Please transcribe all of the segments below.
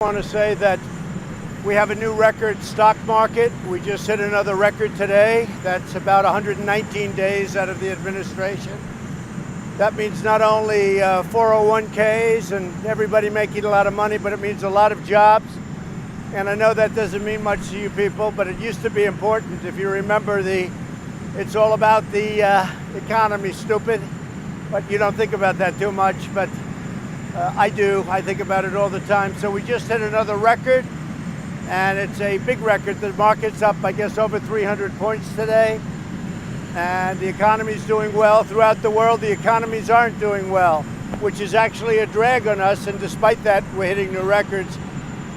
I want to say that we have a new record stock market. We just hit another record today. That's about 119 days out of the administration. That means not only 401ks and everybody making a lot of money, but it means a lot of jobs. And I know that doesn't mean much to you people, but it used to be important. If you remember, it's all about the economy, stupid. But you don't think about that too much, but I do. I think about it all the time. So we just hit another record, and it's a big record. The market's up, I guess, over 300 points today, and the economy's doing well. Throughout the world, the economies aren't doing well, which is actually a drag on us, and despite that, we're hitting new records.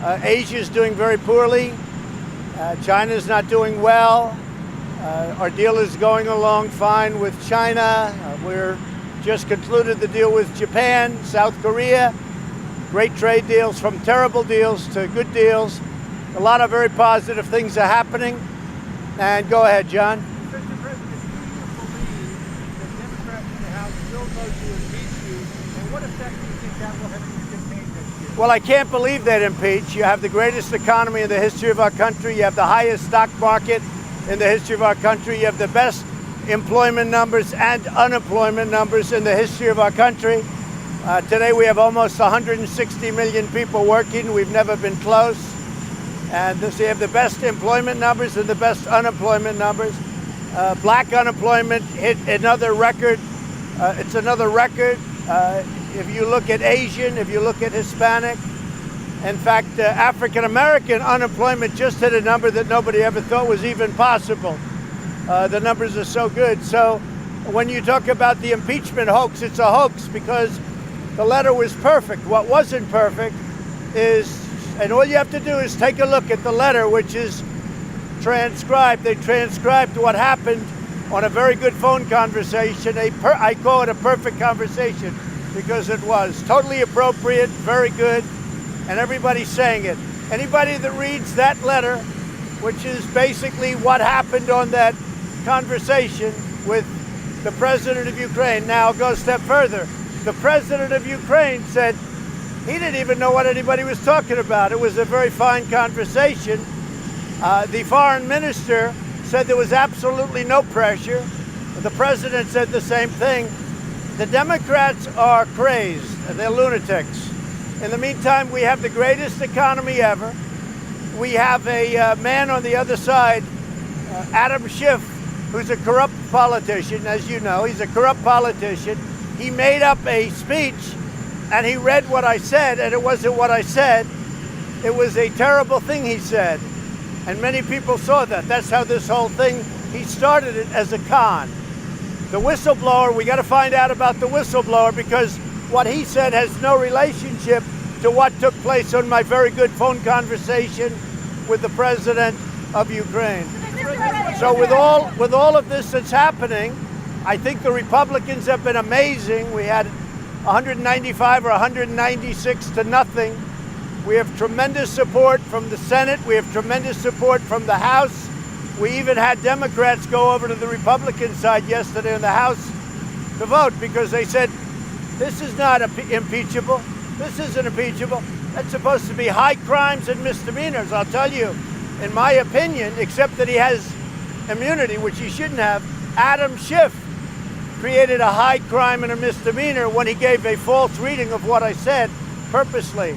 Asia's doing very poorly. China's not doing well. Our deal is going along fine with China. We're just concluded the deal with Japan, South Korea. Great trade deals, from terrible deals to good deals. A lot of very positive things are happening. And go ahead, John. Mr. President, do you believe that Democrats in the House will vote to impeach you? And what effect do you think that will have on your campaign next year? Well, I can't believe they'd impeach. You have the greatest economy in the history of our country. You have the highest stock market in the history of our country. You have the best employment numbers and unemployment numbers in the history of our country. Today we have almost 160 million people working. We've never been close. And we have the best employment numbers and the best unemployment numbers. Black unemployment hit another record. It's another record. If you look at Asian, if you look at Hispanic, in fact, African American unemployment just hit a number that nobody ever thought was even possible. The numbers are so good. So when you talk about the impeachment hoax, it's a hoax because the letter was perfect. What wasn't perfect is, and all you have to do is take a look at the letter, which is transcribed. They transcribed what happened on a very good phone conversation. I call it a perfect conversation because it was totally appropriate, very good, and everybody's saying it. Anybody that reads that letter, which is basically what happened on that conversation with the president of Ukraine. Now I'll go a step further. The president of Ukraine said he didn't even know what anybody was talking about. It was a very fine conversation. The foreign minister said there was absolutely no pressure. The president said the same thing. The Democrats are crazed. They're lunatics. In the meantime, we have the greatest economy ever. We have a man on the other side, Adam Schiff, who's a corrupt politician. As you know, he's a corrupt politician. He made up a speech and he read what I said, and it wasn't what I said. It was a terrible thing he said. And many people saw that. That's how this whole thing, he started it as a con. The whistleblower, we got to find out about the whistleblower because what he said has no relationship to what took place on my very good phone conversation with the president of Ukraine. So with all of this that's happening, I think the Republicans have been amazing. We had 195 or 196 to nothing. We have tremendous support from the Senate. We have tremendous support from the House. We even had Democrats go over to the Republican side yesterday in the House to vote because they said, this is not impeachable. This isn't impeachable. That's supposed to be high crimes and misdemeanors. I'll tell you, in my opinion, except that he has immunity, which he shouldn't have, Adam Schiff created a high crime and a misdemeanor when he gave a false reading of what I said purposely.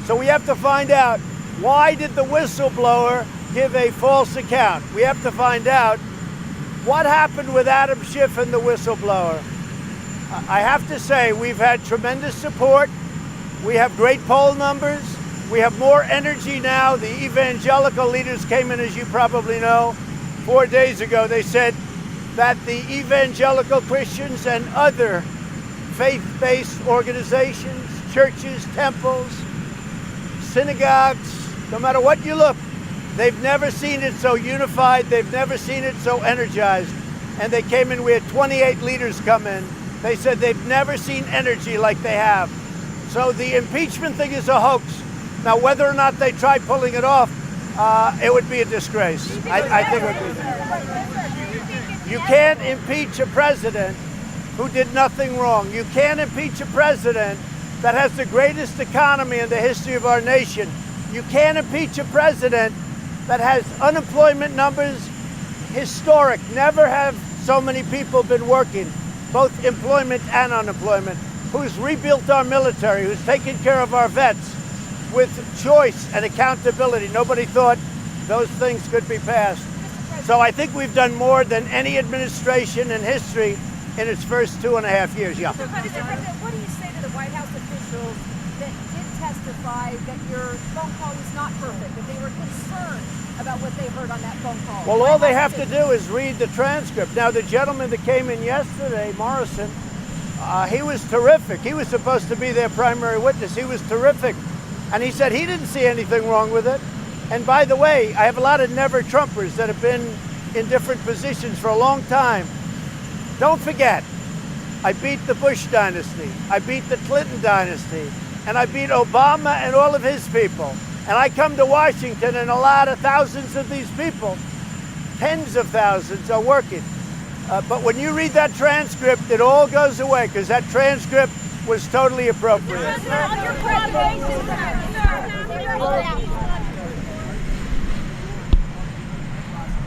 So we have to find out, why did the whistleblower give a false account? We have to find out what happened with Adam Schiff and the whistleblower. I have to say, we've had tremendous support. We have great poll numbers. We have more energy now. The evangelical leaders came in, as you probably know, 4 days ago. They said that the evangelical Christians and other faith-based organizations, churches, temples, synagogues, no matter what you look, they've never seen it so unified. They've never seen it so energized. And they came in, we had 28 leaders come in. They said they've never seen energy like they have. So the impeachment thing is a hoax. Now, whether or not they try pulling it off, it would be a disgrace. I think it would be. You can't impeach a president who did nothing wrong. You can't impeach a president that has the greatest economy in the history of our nation. You can't impeach a president that has unemployment numbers historic. Never have so many people been working, both employment and unemployment, who's rebuilt our military, who's taken care of our vets with choice and accountability. Nobody thought those things could be passed. So I think we've done more than any administration in history in its first 2.5 years. Yeah. Mr. President, what do you say to the White House officials that did testify that your phone call was not perfect, that they were concerned about what they heard on that phone call? Well, all they have to do is read the transcript. Now, the gentleman that came in yesterday, Morrison, he was terrific. He was supposed to be their primary witness. He was terrific. And he said he didn't see anything wrong with it. And by the way, I have a lot of never-Trumpers that have been in different positions for a long time. Don't forget, I beat the Bush dynasty, I beat the Clinton dynasty, and I beat Obama and all of his people. And I come to Washington and a lot of thousands of these people, tens of thousands, are working. But when you read that transcript, it all goes away because that transcript was totally appropriate.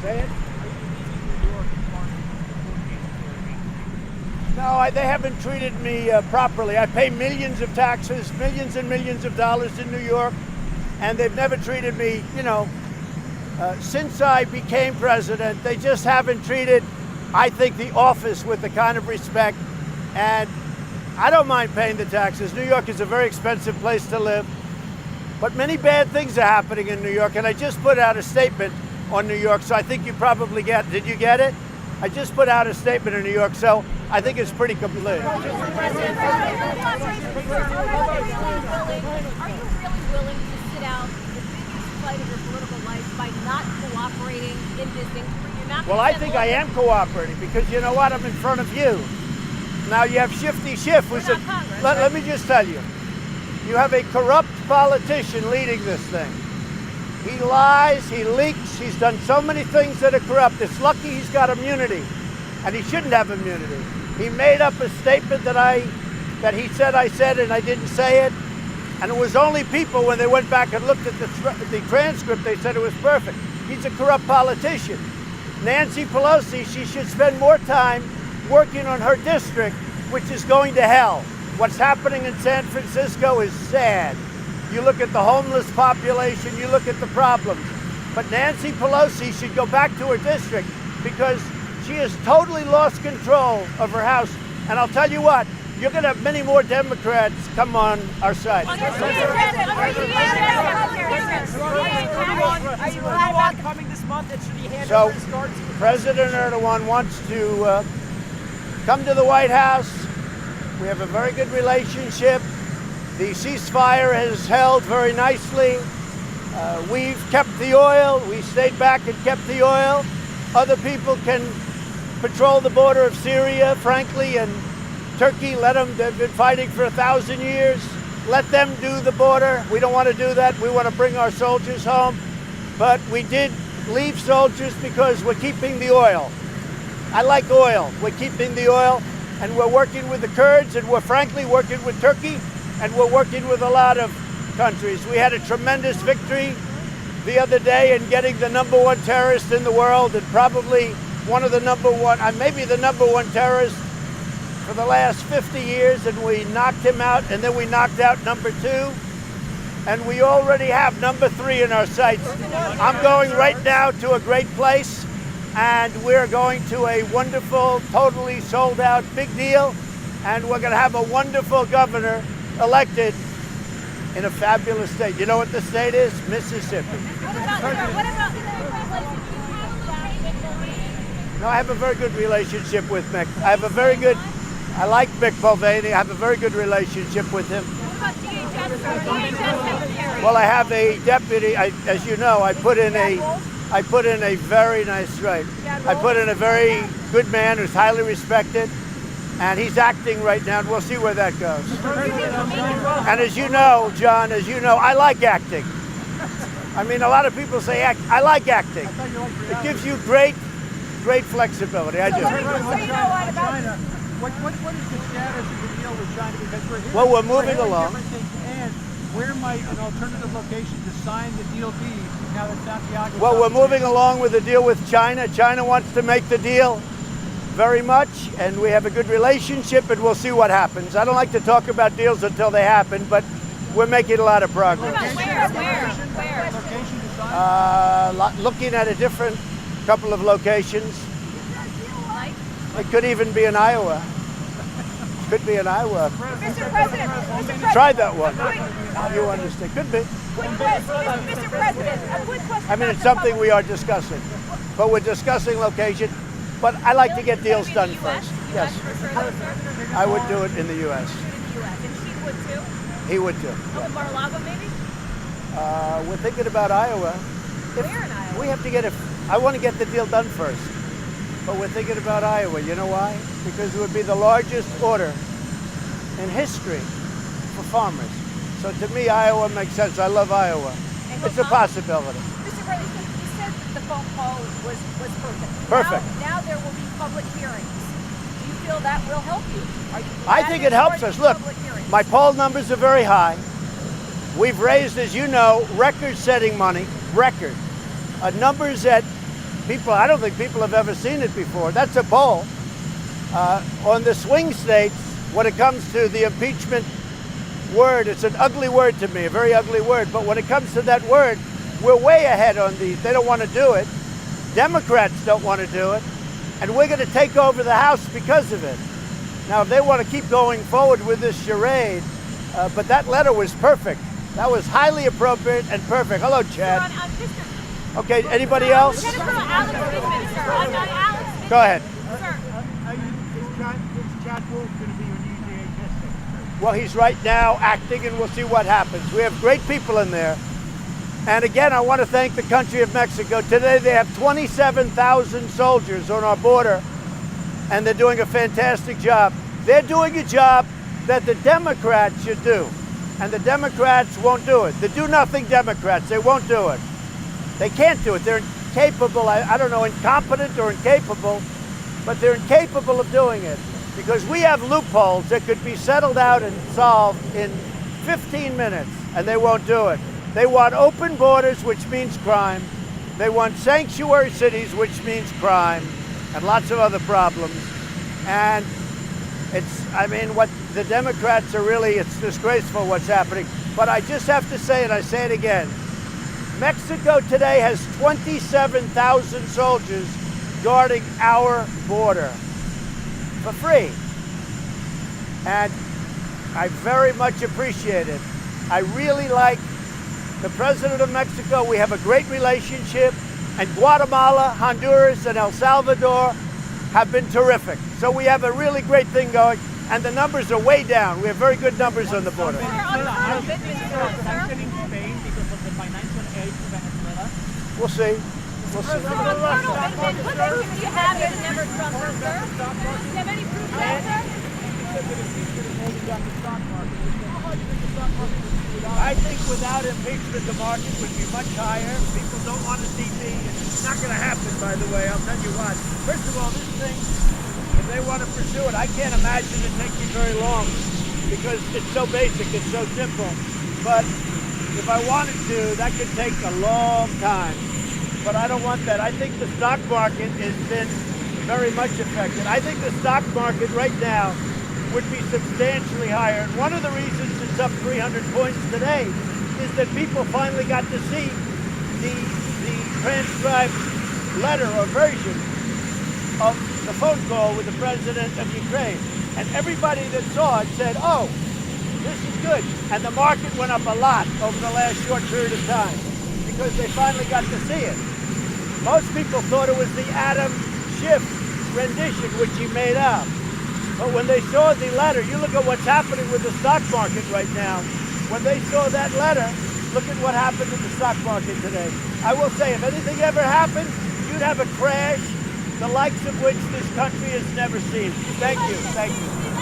Say it? No, they haven't treated me properly. I pay millions of taxes, millions and millions of dollars in New York, and they've never treated me, since I became president, they just haven't treated, I think, the office with the kind of respect. And I don't mind paying the taxes. New York is a very expensive place to live, but many bad things are happening in New York, and I just put out a statement on New York, so I think you probably did you get it? I just put out a statement in New York, so I think it's pretty complete. Are you really willing to sit out the biggest fight of your political life by not cooperating in this inquiry? Well, I think I am cooperating because you know what? I'm in front of you. Now you have Shifty Schiff, who's let me just tell you, you have a corrupt politician leading this thing. He lies, he leaks, he's done so many things that are corrupt. It's lucky he's got immunity, and he shouldn't have immunity. He made up a statement that he said I said, and I didn't say it. And it was only people, when they went back and looked at the transcript, they said it was perfect. He's a corrupt politician. Nancy Pelosi, she should spend more time working on her district, which is going to hell. What's happening in San Francisco is sad. You look at the homeless population, you look at the problems. But Nancy Pelosi should go back to her district because she has totally lost control of her house. And I'll tell you what, you're going to have many more Democrats come on our side. Are you coming this month? That should be handed So, his cards? President Erdogan wants to come to the White House. We have a very good relationship. The ceasefire has held very nicely. We've kept the oil. We stayed back and kept the oil. Other people can patrol the border of Syria, frankly, and Turkey. They've been fighting for 1,000 years. Let them do the border. We don't want to do that. We want to bring our soldiers home. But we did leave soldiers because we're keeping the oil. I like oil. We're keeping the oil, and we're working with the Kurds, and we're frankly working with Turkey, and we're working with a lot of countries. We had a tremendous victory the other day in getting the #1 terrorist in the world, and probably one of the maybe the #1 terrorist for the last 50 years, and we knocked him out, and then we knocked out #2, and we already have #3 in our sights. I'm going right now to a great place, and we're going to a wonderful, totally sold out, big deal, and we're going to have a wonderful governor elected in a fabulous state. You know what the state is? Mississippi. No, I have a very good relationship with Mick. I like Mick Mulvaney. I have a very good relationship with him. Well, I have a deputy. As you know, I put in a very nice, right. I put in a very good man who's highly respected. And he's acting right now, and we'll see where that goes. And as you know, John, I like acting. I mean, a lot of people say act. I like acting. It gives you great flexibility. I do. What is the status of the deal with China? Because Well, we're moving hearing along. different things. And where might an alternative location to sign the deal be now that Santiago? Well, we're moving along with the deal with China. China wants to make the deal very much, and we have a good relationship, and we'll see what happens. I don't like to talk about deals until they happen, but we're making a lot of progress. Where? Location to sign? Looking at a different couple of locations. Like, It could even be in Iowa. Could be in Iowa. Mr. President, Try that one. You understand? Could be. quick question, Mr. President, a quick question. I mean, about it's the something public. we are discussing, but we're discussing location. But I like to get deals done first. Yes, I would do it in the U.S. In the U.S. And she would too? He would too. Oh, in Mar-a-Lago maybe? We're thinking about Iowa. Where in Iowa? We have to get it. I want to get the deal done first. But we're thinking about Iowa. You know why? Because it would be the largest order in history for farmers. So to me, Iowa makes sense. I love Iowa. And It's a possibility. Mr. President, you said that the phone call was perfect. Perfect. Now there will be public hearings. Do you feel that will help you? Are you I glad think there's it helps going us. to be Look, public hearings? my poll numbers are very high. We've raised, as you know, record-setting money. Record. Numbers that I don't think people have ever seen it before. That's a poll. On the swing states, when it comes to the impeachment word, it's an ugly word to me, a very ugly word. But when it comes to that word, we're way ahead on these. They don't want to do it. Democrats don't want to do it. And we're going to take over the House because of it. Now, if they want to keep going forward with this charade, but that letter was perfect. That was highly appropriate and perfect. Hello, Chad. Okay, anybody else? Senator Alex Goodman, sir. I'm not Alex. Go ahead. Sir. Is Chad Wolf going to be on UGA testing? Well, he's right now acting, and we'll see what happens. We have great people in there. And again, I want to thank the country of Mexico. Today, they have 27,000 soldiers on our border, and they're doing a fantastic job. They're doing a job that the Democrats should do, and the Democrats won't do it. The do-nothing Democrats, they won't do it. They can't do it. They're incapable, I don't know, incompetent or incapable, but they're incapable of doing it because we have loopholes that could be settled out and solved in 15 minutes, and they won't do it. They want open borders, which means crime. They want sanctuary cities, which means crime, and lots of other problems. And what the Democrats are really, it's disgraceful what's happening. But I just have to say it, I say it again. Mexico today has 27,000 soldiers guarding our border for free. And I very much appreciate it. I really like the president of Mexico. We have a great relationship. And Guatemala, Honduras, and El Salvador have been terrific. So we have a really great thing going. And the numbers are way down. We have very good numbers on the border. We'll see. We'll see. What proof do you have that it never Trump her, sir? Do you have any proof of that, sir? I think without impeachment, the market would be much higher. People don't want to see me. It's not going to happen, by the way. I'll tell you what. First of all, this thing, if they want to pursue it, I can't imagine it taking very long because it's so basic, it's so simple. But if I wanted to, that could take a long time. But I don't want that. I think the stock market has been very much affected. I think the stock market right now would be substantially higher. And one of the reasons it's up 300 points today is that people finally got to see the transcribed letter or version of the phone call with the president of Ukraine. And everybody that saw it said, oh, this is good. And the market went up a lot over the last short period of time because they finally got to see it. Most people thought it was the Adam Schiff rendition, which he made up. But when they saw the letter, you look at what's happening with the stock market right now. When they saw that letter, look at what happened in the stock market today. I will say, if anything ever happened, you'd have a crash, the likes of which this country has never seen. Thank you. Thank you.